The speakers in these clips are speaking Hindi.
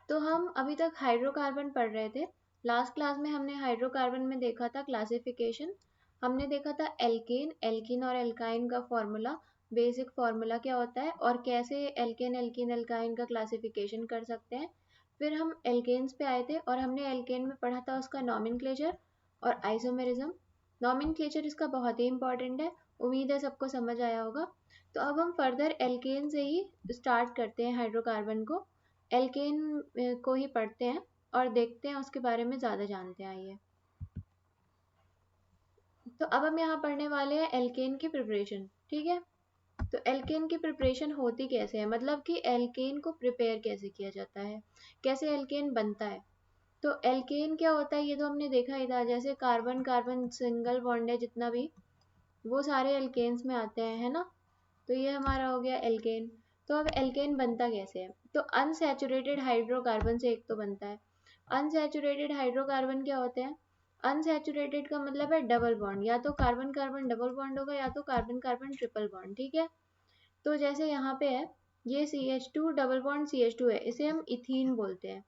तो हम अभी तक हाइड्रोकार्बन पढ़ रहे थे। लास्ट क्लास में हमने हाइड्रोकार्बन में देखा था क्लासिफिकेशन। हमने देखा था एल्केन, एल्कीन और एल्काइन का फॉर्मूला, बेसिक फॉर्मूला क्या होता है और कैसे एल्केन, एल्कीन, एल्काइन का क्लासिफिकेशन कर सकते हैं। फिर हम एल्केन्स पे आए थे और हमने एल्केन में पढ़ा था उसका नॉमेनक्लेचर और आइसोमेरिज्म। नॉमेनक्लेचर इसका बहुत ही इंपॉर्टेंट है, उम्मीद है सबको समझ आया होगा। तो अब हम फर्दर एल्केन से ही स्टार्ट करते हैं हाइड्रोकार्बन को। एल्केन को ही पढ़ते हैं और देखते हैं उसके बारे में ज़्यादा जानते हैं। आइए, तो अब हम यहाँ पढ़ने वाले हैं एल्केन की प्रिपरेशन। ठीक है, तो एल्केन की प्रिपरेशन होती कैसे है, मतलब कि एल्केन को प्रिपेयर कैसे किया जाता है, कैसे एल्केन बनता है। तो एल्केन क्या होता है ये तो हमने देखा ही था, जैसे कार्बन कार्बन सिंगल बॉन्ड है जितना भी, वो सारे एल्केन्स में आते हैं, है ना। तो ये हमारा हो गया एल्केन। तो अब एल्केन बनता कैसे है, तो अनसैचुरेटेड हाइड्रोकार्बन से एक तो बनता है। अनसैचुरेटेड हाइड्रोकार्बन क्या होते हैं, अनसैचुरेटेड का मतलब है डबल बॉन्ड, या तो कार्बन कार्बन डबल बॉन्ड होगा या तो कार्बन कार्बन ट्रिपल बॉन्ड। ठीक है, तो जैसे यहाँ पे है ये CH2 डबल बॉन्ड CH2 है, इसे हम इथीन बोलते हैं।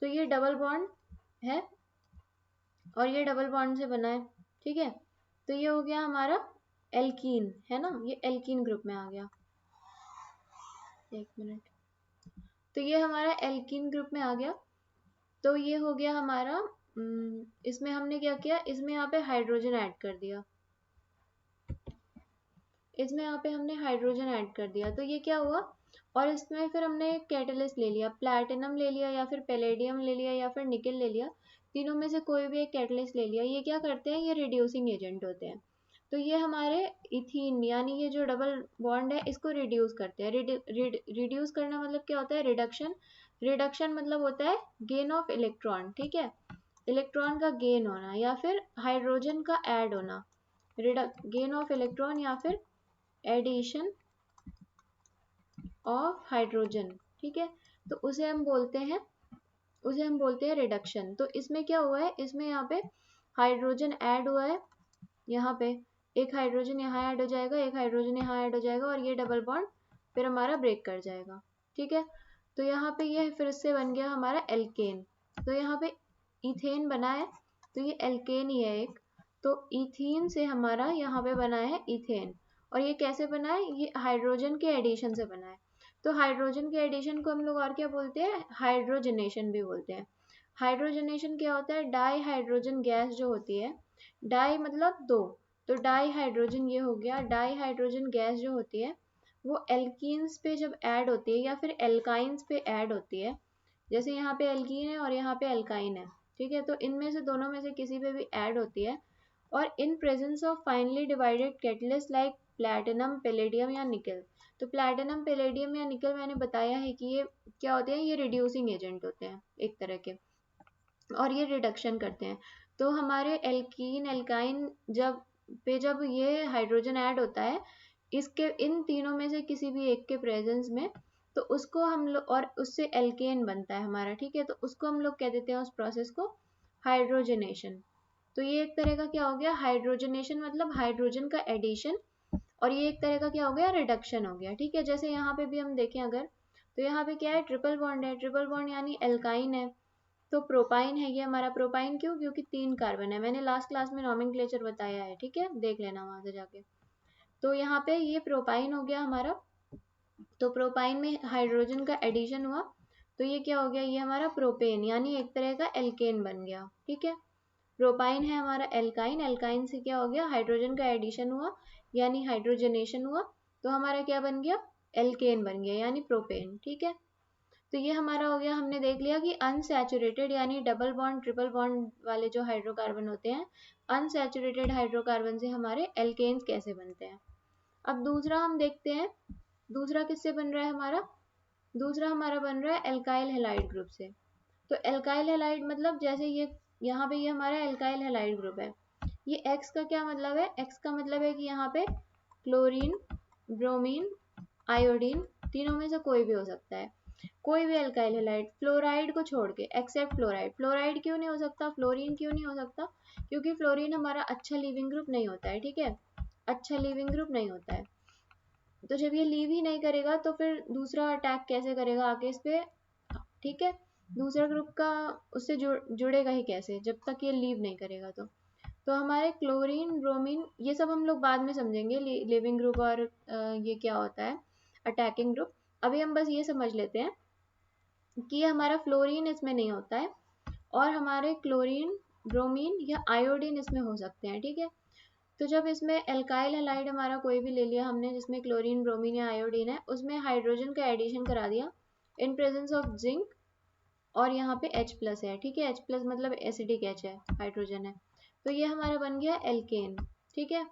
तो ये डबल बॉन्ड है और ये डबल बॉन्ड से बना है। ठीक है, तो ये हो गया हमारा एल्कीन, है ना, ये एल्कीन ग्रुप में आ गया। एक मिनट, तो ये हमारा एल्कीन ग्रुप में आ गया। तो ये हो गया हमारा, इसमें हमने क्या किया, इसमें यहाँ पे हाइड्रोजन ऐड कर दिया, इसमें यहाँ पे हमने हाइड्रोजन ऐड कर दिया। तो ये क्या हुआ, और इसमें फिर हमने एक कैटलिस्ट ले लिया, प्लैटिनम ले लिया या फिर पैलेडियम ले लिया या फिर निकल ले लिया, तीनों में से कोई भी एक कैटलिस्ट ले लिया। ये क्या करते हैं, ये रिड्यूसिंग एजेंट होते हैं। तो ये हमारे इथीन यानी ये जो डबल बॉन्ड है इसको रिड्यूस करते हैं। रिड्यूस करना मतलब क्या होता है, रिडक्शन। रिडक्शन मतलब होता है गेन ऑफ इलेक्ट्रॉन। ठीक है, इलेक्ट्रॉन का गेन होना या फिर हाइड्रोजन का ऐड होना, गेन ऑफ इलेक्ट्रॉन या फिर एडिशन ऑफ हाइड्रोजन। ठीक है, तो उसे हम बोलते हैं रिडक्शन। तो इसमें क्या हुआ है, इसमें यहाँ पे हाइड्रोजन ऐड हुआ है, यहाँ पे एक हाइड्रोजन यहाँ ऐड हो जाएगा, एक हाइड्रोजन यहाँ ऐड हो जाएगा और ये डबल बॉन्ड फिर हमारा ब्रेक कर जाएगा। ठीक है, तो यहाँ पे ये फिर से बन गया हमारा एल्केन। तो यहाँ पे इथेन बना है, तो ये एल्केन ही है एक। तो इथीन से हमारा यहाँ पे बना है इथेन। और ये कैसे बना है, ये हाइड्रोजन के एडिशन से बना है। तो हाइड्रोजन के एडिशन को हम लोग और क्या बोलते हैं, हाइड्रोजनेशन भी बोलते हैं। हाइड्रोजनेशन क्या होता है, डाई हाइड्रोजन गैस जो होती है, डाई मतलब दो, तो डाई हाइड्रोजन ये हो गया, डाई हाइड्रोजन गैस जो होती है वो एल्कीन्स पे जब ऐड होती है या फिर एल्काइंस पे ऐड होती है, जैसे यहाँ पे एल्कीन है और यहाँ पे एल्काइन है। ठीक है, तो इनमें से दोनों में से किसी पे भी ऐड होती है, और in presence of finally divided catalyst like platinum, palladium या निकल। तो प्लैटिनम, पैलेडियम या निकल मैंने बताया है कि ये क्या होते हैं, ये रिड्यूसिंग एजेंट होते हैं एक तरह के, और ये रिडक्शन करते हैं। तो हमारे एल्कीन एल्काइन जब ये हाइड्रोजन ऐड होता है इसके इन तीनों में से किसी भी एक के प्रेजेंस में, तो उसको हम लोग, और उससे एल्केन बनता है हमारा। ठीक है, तो उसको हम लोग कह देते हैं उस प्रोसेस को हाइड्रोजनेशन। तो ये एक तरह का क्या हो गया, हाइड्रोजनेशन मतलब हाइड्रोजन का एडिशन, और ये एक तरह का क्या हो गया, रिडक्शन हो गया। ठीक है, जैसे यहाँ पे भी हम देखें अगर, तो यहाँ पे क्या है, ट्रिपल बॉन्ड है, ट्रिपल बॉन्ड यानी एल्काइन है। तो प्रोपाइन है ये हमारा, प्रोपाइन क्यों, क्योंकि 3 कार्बन है, मैंने लास्ट क्लास में नॉमेनक्लेचर बताया है। ठीक है, देख लेना वहां से जाके। तो यहाँ पे ये प्रोपाइन हो गया हमारा, तो प्रोपाइन में हाइड्रोजन का एडिशन हुआ, तो ये क्या हो गया, ये हमारा प्रोपेन यानी एक तरह का एल्केन बन गया। ठीक है, प्रोपाइन है हमारा एल्काइन, एल्काइन से क्या हो गया, हाइड्रोजन का एडिशन हुआ यानी हाइड्रोजनेशन हुआ, तो हमारा क्या बन गया, एल्केन बन गया यानी प्रोपेन। ठीक है, तो ये हमारा हो गया, हमने देख लिया कि अनसैचुरेटेड यानी डबल बॉन्ड ट्रिपल बॉन्ड वाले जो हाइड्रोकार्बन होते हैं, अनसैचुरेटेड हाइड्रोकार्बन से हमारे एल्केन्स कैसे बनते हैं। अब दूसरा हम देखते हैं, दूसरा किससे बन रहा है हमारा, दूसरा हमारा बन रहा है एल्काइल हैलाइड ग्रुप से। तो एल्काइल हैलाइड मतलब जैसे ये यहाँ पे ये हमारा एल्काइल हैलाइड ग्रुप है, ये एक्स का क्या मतलब है, एक्स का मतलब है कि यहाँ पे क्लोरीन, ब्रोमीन, आयोडीन, तीनों में से कोई भी हो सकता है, कोई भी एल्काइल हैलाइड, फ्लोराइड को छोड़ के, एक्सेप्ट फ्लोराइड। फ्लोराइड क्यों नहीं हो सकता, फ्लोरीन क्यों नहीं हो सकता, क्योंकि फ्लोरीन हमारा अच्छा लीविंग ग्रुप नहीं होता है। ठीक है, अच्छा लीविंग ग्रुप नहीं होता है, तो जब ये लीव ही नहीं करेगा तो फिर दूसरा अटैक कैसे करेगा आके इस पे। ठीक है, दूसरा ग्रुप का उससे जुड़ेगा ही कैसे जब तक ये लीव नहीं करेगा। तो हमारे क्लोरीन ब्रोमीन ये सब हम लोग बाद में समझेंगे, लिविंग ग्रुप और ये क्या होता है अटैकिंग ग्रुप। अभी हम बस ये समझ लेते हैं कि हमारा फ्लोरीन इसमें नहीं होता है और हमारे क्लोरीन ब्रोमीन या आयोडीन इसमें हो सकते हैं, ठीक है। तो जब इसमें एल्काइल हैलाइड हमारा कोई भी ले लिया हमने जिसमें क्लोरीन ब्रोमीन या आयोडीन है, उसमें हाइड्रोजन का एडिशन करा दिया इन प्रेजेंस ऑफ जिंक और यहाँ पे H प्लस है, ठीक है। H प्लस मतलब एसिडिक H है, हाइड्रोजन है, तो ये हमारा बन गया एल्केन, ठीक है।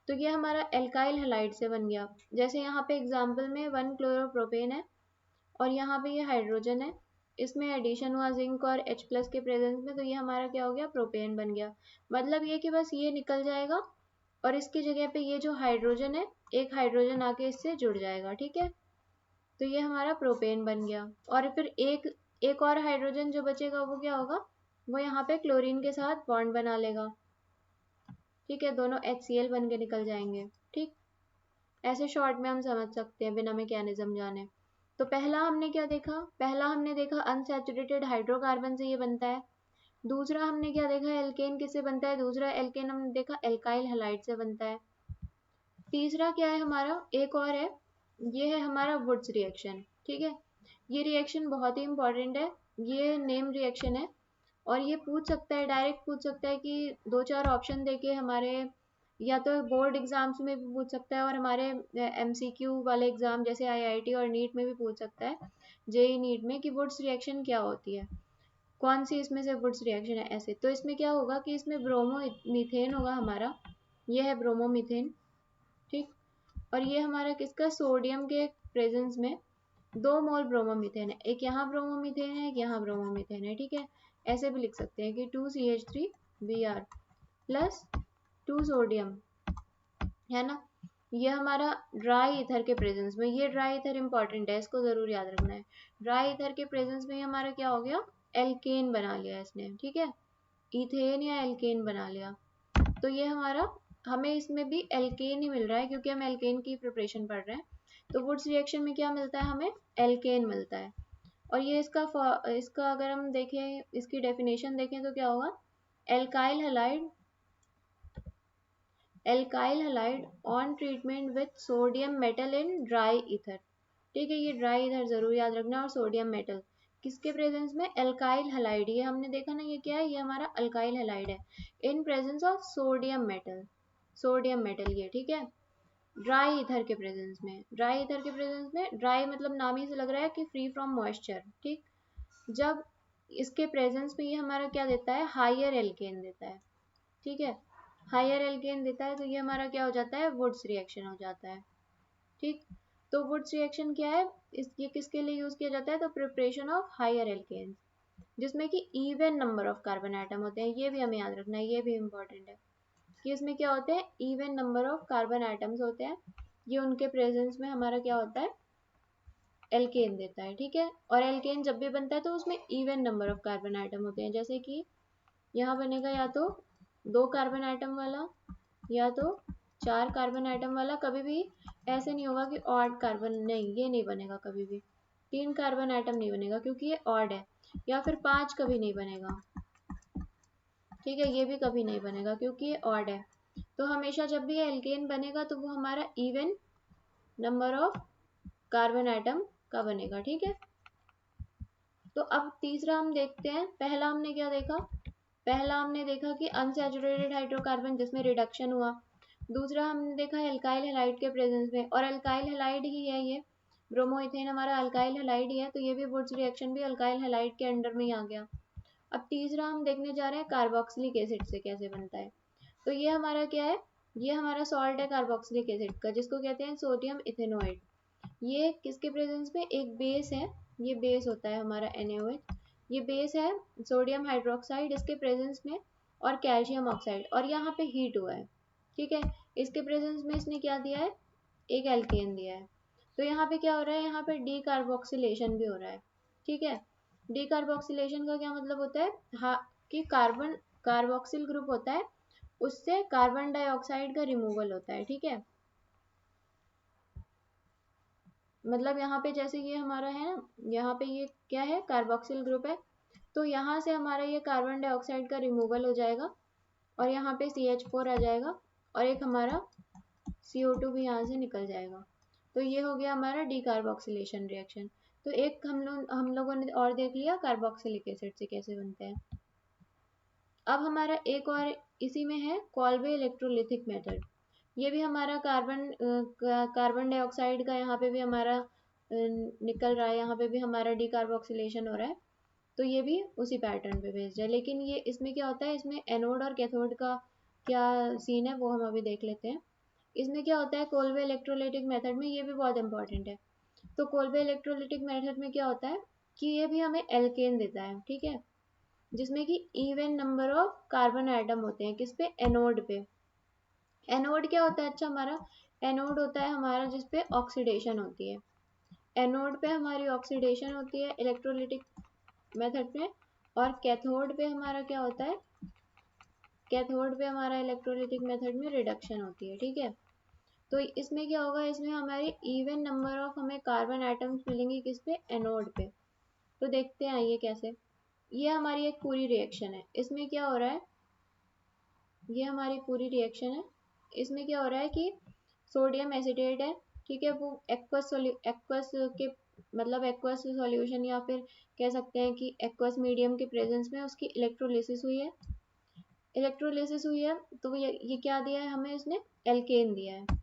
तो ये हमारा एल्काइल हैलाइड से बन गया। जैसे यहाँ पे एग्जाम्पल में 1 क्लोरोप्रोपेन है और यहाँ पे ये हाइड्रोजन है, इसमें एडिशन हुआ जिंक और H प्लस के प्रेजेंस में, तो ये हमारा क्या हो गया प्रोपेन बन गया। मतलब ये कि बस ये निकल जाएगा और इसकी जगह पे ये जो हाइड्रोजन है एक हाइड्रोजन आके इससे जुड़ जाएगा, ठीक है। तो ये हमारा प्रोपेन बन गया और फिर एक और हाइड्रोजन जो बचेगा वो क्या होगा, वो यहाँ पे क्लोरीन के साथ बॉन्ड बना लेगा, ठीक है। दोनों HCl बन के निकल जाएंगे, ठीक। ऐसे शॉर्ट में हम समझ सकते हैं बिना मैकेनिज्म जाने। तो पहला हमने क्या देखा, पहला हमने देखा अनसैचुरेटेड हाइड्रोकार्बन से ये बनता है। दूसरा हमने क्या देखा, एल्केन किससे बनता है, दूसरा एल्केन हमने देखा एल्काइल हैलाइड से बनता है। तीसरा क्या है हमारा, एक और है, ये है हमारा वुड्स रिएक्शन, ठीक है। ये रिएक्शन बहुत ही इंपॉर्टेंट है, ये नेम रिएक्शन है और ये पूछ सकता है, डायरेक्ट पूछ सकता है कि 2-4 ऑप्शन देके हमारे, या तो बोर्ड एग्जाम्स में भी पूछ सकता है और हमारे MCQ वाले एग्जाम जैसे IIT और नीट में भी पूछ सकता है, जेई नीट में, कि वुड्स रिएक्शन क्या होती है, कौन सी इसमें से वुड्स रिएक्शन है ऐसे। तो इसमें क्या होगा कि इसमें ब्रोमोमीथेन होगा हमारा, ये है ब्रोमोमीथेन, ठीक। और ये हमारा किसका, सोडियम के प्रेजेंस में 2 मोल ब्रोमोमीथेन है, एक यहाँ ब्रोमोमीथेन है एक यहाँ ब्रोमोमीथेन है, ठीक है। ऐसे भी लिख सकते हैं कि 2CH3Br प्लस 2 सोडियम, है ना। ये हमारा ड्राई ईथर के प्रेजेंस में, ये ड्राई ईथर इंपॉर्टेंट है, इसको जरूर याद रखना है। ड्राई ईथर के प्रेजेंस में हमारा क्या हो गया, एल्केन बना लिया इसने, ठीक है, इथेन या एल्केन बना लिया। तो ये हमारा, हमें इसमें भी एल्केन ही मिल रहा है क्योंकि हम एल्केन की प्रिपरेशन पढ़ रहे हैं। तो वुड्स रिएक्शन में क्या मिलता है, हमें एल्केन मिलता है। और ये इसका अगर हम देखें, इसकी डेफिनेशन देखें तो क्या होगा, alkyl halide, alkyl halide on treatment with sodium metal in dry ether, ठीक है। ये ड्राई ईथर जरूर याद रखना, और सोडियम मेटल किसके प्रेजेंस में, एल्काइल हैलाइड, ये हमने देखा ना, ये क्या है, ये हमारा अल्काइल हैलाइड है in presence of sodium metal, sodium metal ये, ठीक है। ड्राई ईथर के प्रेजेंस में, ड्राई ईथर के प्रेजेंस में, ड्राई मतलब नाम ही से लग रहा है कि फ्री फ्रॉम मॉइस्चर, ठीक। जब इसके प्रेजेंस में ये हमारा क्या देता है, हायर एल्केन देता है, ठीक है। हायर एल्केन देता है तो ये हमारा क्या हो जाता है, वुड्स रिएक्शन हो जाता है, ठीक। तो वुड्स रिएक्शन क्या है, ये किसके लिए यूज किया जाता है, तो प्रिपरेशन ऑफ हायर एल्केन जिसमें कि even number of carbon atom होते हैं। ये भी हमें याद रखना है, ये भी इंपॉर्टेंट है कि इसमें क्या होते हैं, even number of carbon atoms होते हैं। ये उनके प्रेजेंस में हमारा क्या होता है, एल्केन देता है, ठीक है। और एल्केन जब भी बनता है तो उसमें even number of carbon atom होते हैं, जैसे कि यहाँ बनेगा या तो 2 कार्बन आइटम वाला या तो 4 कार्बन आइटम वाला। कभी भी ऐसे नहीं होगा कि ऑड कार्बन, नहीं, ये नहीं बनेगा कभी भी। 3 कार्बन आइटम नहीं बनेगा क्योंकि ये ऑड है, या फिर 5 कभी नहीं बनेगा, ठीक है। ये भी कभी नहीं बनेगा क्योंकि ये ऑड है। तो हमेशा जब भी एल्केन बनेगा तो वो हमारा even number of carbon atom का बनेगा, ठीक है। तो अब तीसरा हम देखते हैं, पहला हमने क्या देखा, पहला हमने देखा कि अनसैचुरेटेड हाइड्रोकार्बन जिसमें रिडक्शन हुआ। दूसरा हमने देखा एल्काइल हैलाइड के प्रेजेंस में, और एल्काइल हैलाइड ही है ये, ब्रोमोइथेन हमारा अल्काइल हैलाइड ही है, तो ये भी वुड्स रिएक्शन भी अल्काइल हैलाइड के अंडर में ही आ गया। अब तीसरा हम देखने जा रहे हैं कार्बोक्सिलिक एसिड से कैसे बनता है। तो ये हमारा क्या है, ये हमारा सॉल्ट है कार्बोक्सिलिक एसिड का, जिसको कहते हैं सोडियम इथेनोइड। ये किसके प्रेजेंस में, एक बेस है, ये बेस होता है हमारा NaOH, ये बेस है सोडियम हाइड्रोक्साइड इसके प्रेजेंस में, और कैल्शियम ऑक्साइड, और यहाँ पे हीट हुआ है, ठीक है। इसके प्रेजेंस में इसने क्या दिया है, एक एल्केन दिया है। तो यहाँ पे क्या हो रहा है, यहाँ पे डी कार्बोक्सिलेशन भी हो रहा है, ठीक है। डी कार्बोक्सिलेशन का क्या मतलब होता है, हाँ, कि कार्बन, कार्बोक्सिल ग्रुप होता है, उससे कार्बन डाइऑक्साइड का रिमूवल होता है, ठीक है। मतलब यहाँ पे जैसे ये हमारा है ना, यहाँ पे ये क्या है, कार्बोक्सिल ग्रुप है, तो यहाँ से हमारा ये कार्बन डाइऑक्साइड का रिमूवल हो जाएगा और यहाँ पे CH4 आ जाएगा और एक हमारा CO2 भी यहाँ से निकल जाएगा। तो ये हो गया हमारा डीकार्बोक्सिलेशन रिएक्शन। तो एक हम लोगों ने और देख लिया कार्बोक्सिलिक एसिड से कैसे बनते हैं। अब हमारा एक और इसी में है कॉल्वे इलेक्ट्रोलिथिक मेथड। ये भी हमारा कार्बन डाइऑक्साइड का यहाँ पे भी हमारा निकल रहा है, यहाँ पे भी हमारा डीकार्बोक्सिलेशन हो रहा है। तो ये भी उसी पैटर्न पे बेस्ड है, लेकिन ये इसमें क्या होता है, इसमें एनोड और कैथोड का क्या सीन है वो हम अभी देख लेते हैं। इसमें क्या होता है कोल्बे इलेक्ट्रोलिटिक मेथड में, ये भी बहुत इंपॉर्टेंट है। तो कोल्बे इलेक्ट्रोलिटिक मेथड में क्या होता है कि ये भी हमें एल्केन देता है, ठीक है, जिसमें कि even number of carbon atom होते हैं, किस पे, एनोड पे। एनोड क्या होता है, अच्छा हमारा एनोड होता है हमारा जिसपे ऑक्सीडेशन होती है, एनोड पे हमारी ऑक्सीडेशन होती है इलेक्ट्रोलिटिक मेथड में, और कैथोड पे हमारा क्या होता है, कैथोड पे हमारा इलेक्ट्रोलिटिक मेथड में रिडक्शन होती है, ठीक है। तो इसमें क्या होगा, इसमें हमारे इवन नंबर ऑफ हमें कार्बन एटम्स मिलेंगे किस पे, एनोड पे। तो देखते हैं ये कैसे। ये हमारी एक पूरी रिएक्शन है, इसमें क्या हो रहा है, ये हमारी पूरी रिएक्शन है, इसमें क्या हो रहा है कि सोडियम एसिटेट है, ठीक है, वो एक्वस के मतलब एक्वस सॉल्यूशन या फिर कह सकते हैं कि एक्वस मीडियम के प्रेजेंस में उसकी इलेक्ट्रोलिसिस हुई है, इलेक्ट्रोलिसिस हुई है, तो ये क्या दिया है हमें, इसने एल्केन दिया है।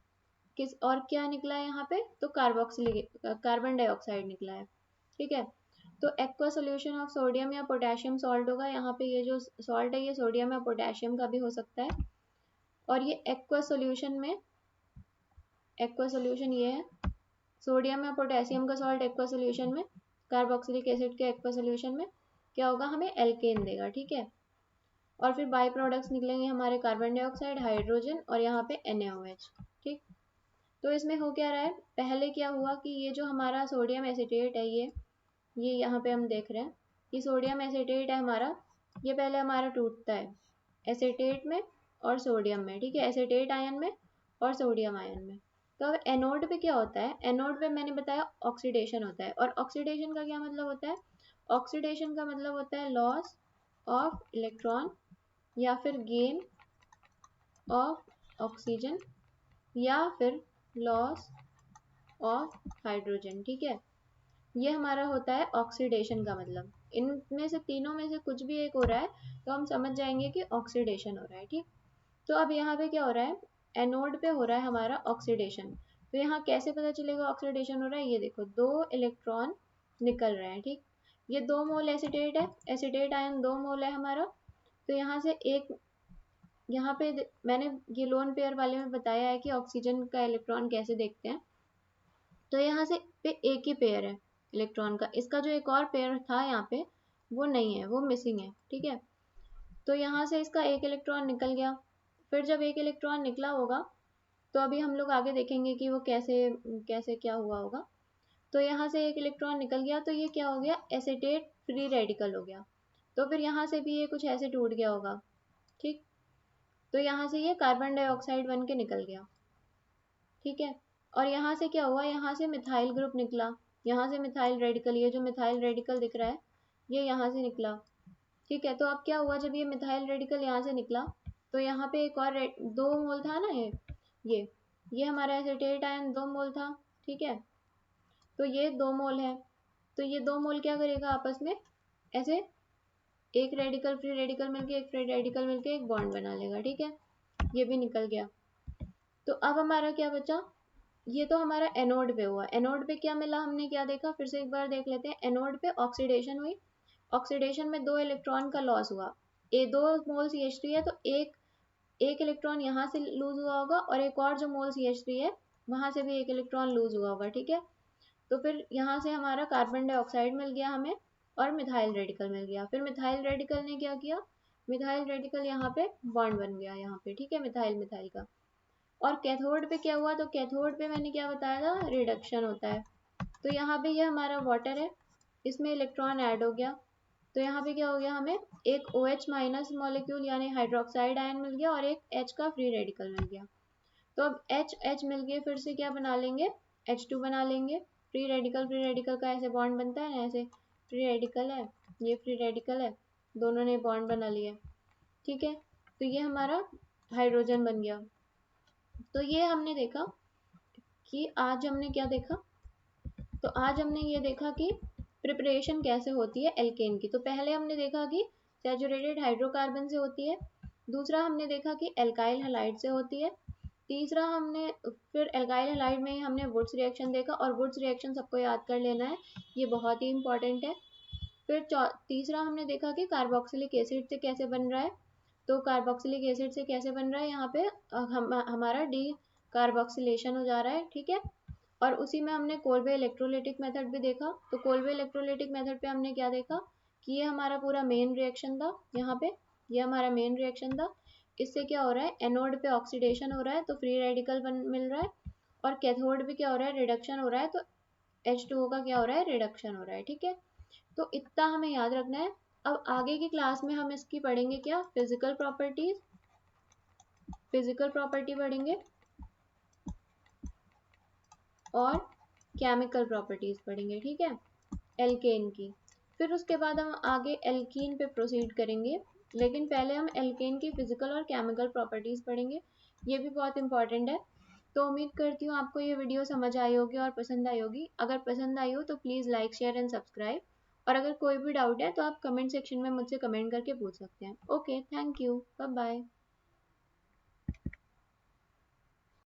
किस और क्या निकला है यहाँ पे, तो कार्बन डाइऑक्साइड निकला है, ठीक है। तो एक्वा सोल्यूशन ऑफ सोडियम या पोटेशियम सॉल्ट होगा, यहाँ पे ये जो सॉल्ट है ये सोडियम या पोटेशियम का भी हो सकता है। और ये एक्वा सोल्यूशन में, एक्वा सोल्यूशन ये है, सोडियम या पोटेशियम का सॉल्ट एक्वा सोल्यूशन में, कार्बोक्सिलिक एसिड के एक्वा सोल्यूशन में क्या होगा, हमें एल्केन देगा, ठीक है। और फिर बाई प्रोडक्ट्स निकलेंगे हमारे कार्बन डाइऑक्साइड, हाइड्रोजन और यहाँ पे NaOH, ठीक। तो इसमें हो क्या रहा है, पहले क्या हुआ कि ये जो हमारा सोडियम एसिटेट है, ये यहाँ पे हम देख रहे हैं, ये सोडियम एसिटेट है हमारा, ये पहले हमारा टूटता है एसिटेट में और सोडियम में, ठीक है, एसिटेट आयन में और सोडियम आयन में। तो अब एनोड पे क्या होता है, एनोड पे मैंने बताया ऑक्सीडेशन होता है, और ऑक्सीडेशन का क्या मतलब होता है, ऑक्सीडेशन का मतलब होता है लॉस ऑफ इलेक्ट्रॉन या फिर गेन ऑफ ऑक्सीजन या फिर लॉस ऑफ हाइड्रोजन, ठीक है। ये हमारा होता है ऑक्सीडेशन का मतलब, इनमें से तीनों में से कुछ भी एक हो रहा है तो हम समझ जाएंगे कि ऑक्सीडेशन हो रहा है, ठीक। तो अब यहाँ पे क्या हो रहा है, एनोड पे हो रहा है हमारा ऑक्सीडेशन। तो यहाँ कैसे पता चलेगा ऑक्सीडेशन हो रहा है, ये देखो 2 इलेक्ट्रॉन निकल रहे हैं, ठीक। ये 2 मोल एसिटेट है, एसिटेट आयन 2 मोल है हमारा। तो यहाँ से एक, यहाँ पे मैंने ये लोन पेयर वाले में बताया है कि ऑक्सीजन का इलेक्ट्रॉन कैसे देखते हैं। तो यहाँ से पे एक ही पेयर है इलेक्ट्रॉन का, इसका जो एक और पेयर था यहाँ पे वो नहीं है, वो मिसिंग है, ठीक है। तो यहाँ से इसका एक इलेक्ट्रॉन निकल गया। फिर जब एक इलेक्ट्रॉन निकला होगा तो अभी हम लोग आगे देखेंगे कि वो कैसे कैसे क्या हुआ होगा। तो यहाँ से एक इलेक्ट्रॉन निकल गया तो ये क्या हो गया, एसिटेट फ्री रेडिकल हो गया। तो फिर यहाँ से भी ये कुछ ऐसे टूट गया होगा, ठीक। तो यहाँ से ये कार्बन डाइऑक्साइड बन के निकल गया, ठीक है। और यहाँ से क्या हुआ, यहाँ से मिथाइल ग्रुप निकला, यहाँ से मिथाइल रेडिकल, ये जो मिथाइल रेडिकल दिख रहा है ये यहाँ से निकला, ठीक है। तो अब क्या हुआ, जब ये मिथाइल रेडिकल यहाँ से निकला तो यहाँ पे एक और 2 मोल था ना, ये हमारा एसिटेट आयन 2 मोल था, ठीक है। तो ये 2 मोल है, तो ये 2 मोल क्या करेगा आपस में ऐसे, एक रेडिकल फ्री रेडिकल मिलके, एक फ्री रेडिकल मिलके एक बॉन्ड बना लेगा, ठीक है। ये भी निकल गया। तो अब हमारा क्या बचा, ये तो हमारा एनोड पे हुआ, एनोड पे क्या मिला, हमने क्या देखा, फिर से एक बार देख लेते हैं। एनोड पे ऑक्सीडेशन हुई, ऑक्सीडेशन में 2 इलेक्ट्रॉन का लॉस हुआ, 2 मोल CH3 है तो एक इलेक्ट्रॉन यहाँ से लूज हुआ होगा और एक और जो मोल CH3 है वहां से भी एक इलेक्ट्रॉन लूज हुआ होगा, ठीक है। तो फिर यहाँ से हमारा कार्बन डाइऑक्साइड मिल गया हमें और मिथाइल रेडिकल मिल गया। फिर मिथाइल रेडिकल ने क्या किया, मिथाइल रेडिकल यहाँ पे बॉन्ड बन गया यहाँ पे, ठीक है, मिथाइल मिथाइल का। और कैथोड पे क्या हुआ, तो कैथोड पे मैंने क्या बताया था, रिडक्शन होता है। तो यहाँ पे ये हमारा वाटर है, इसमें इलेक्ट्रॉन ऐड हो गया, तो यहाँ पे क्या हो गया, हमें एक OH माइनस मॉलिक्यूल यानी हाइड्रोक्साइड आयन मिल गया और एक H का फ्री रेडिकल मिल गया। तो अब H H मिल गए, फिर से क्या बना लेंगे, H2 बना लेंगे, फ्री रेडिकल का ऐसे बॉन्ड बनता है ना, ऐसे फ्री रेडिकल है, ये फ्री रेडिकल है, दोनों ने बॉन्ड बना लिया, ठीक है। तो ये हमारा हाइड्रोजन बन गया। तो ये हमने देखा कि आज हमने क्या देखा, तो आज हमने ये देखा कि प्रिपरेशन कैसे होती है एल्केन की। तो पहले हमने देखा कि सैचुरेटेड हाइड्रोकार्बन से होती है, दूसरा हमने देखा कि एल्काइल हैलाइड से होती है, तीसरा हमने फिर एल्काइल हैलाइड में ही हमने वुड्स रिएक्शन देखा, और वुड्स रिएक्शन सबको याद कर लेना है, ये बहुत ही इंपॉर्टेंट है। फिर तीसरा हमने देखा कि कार्बोक्सिलिक एसिड से कैसे बन रहा है, तो कार्बोक्सिलिक एसिड से कैसे बन रहा है, यहाँ पे हमारा डी कार्बोक्सिलेशन हो जा रहा है, ठीक है। और उसी में हमने कोल्बे इलेक्ट्रोलिटिक मेथड भी देखा। तो कोल्बे इलेक्ट्रोलिटिक मेथड पे हमने क्या देखा कि ये हमारा पूरा मेन रिएक्शन था, यहाँ पे ये हमारा मेन रिएक्शन था। इससे क्या हो रहा है, एनोड पे ऑक्सीडेशन हो रहा है तो फ्री रेडिकल मिल रहा है, और कैथोड पे क्या हो रहा है, रिडक्शन हो रहा है, तो H2O का क्या हो रहा है, रिडक्शन हो रहा है, ठीक है। तो इतना हमें याद रखना है। अब आगे की क्लास में हम इसकी पढ़ेंगे क्या, फिजिकल प्रॉपर्टीज, फिजिकल प्रॉपर्टी पढ़ेंगे और केमिकल प्रॉपर्टीज पढ़ेंगे, ठीक है, एल्केन की। फिर उसके बाद हम आगे एल्कीन पे प्रोसीड करेंगे, लेकिन पहले हम एल्केन की फिजिकल और केमिकल प्रॉपर्टीज पढ़ेंगे, ये भी बहुत इंपॉर्टेंट है। तो उम्मीद करती हूँ आपको ये वीडियो समझ आई होगी और पसंद आई होगी। अगर पसंद आई हो तो please like share and subscribe, और अगर कोई भी डाउट है तो आप कमेंट सेक्शन में मुझसे कमेंट करके पूछ सकते हैं। Okay, thank you, bye bye.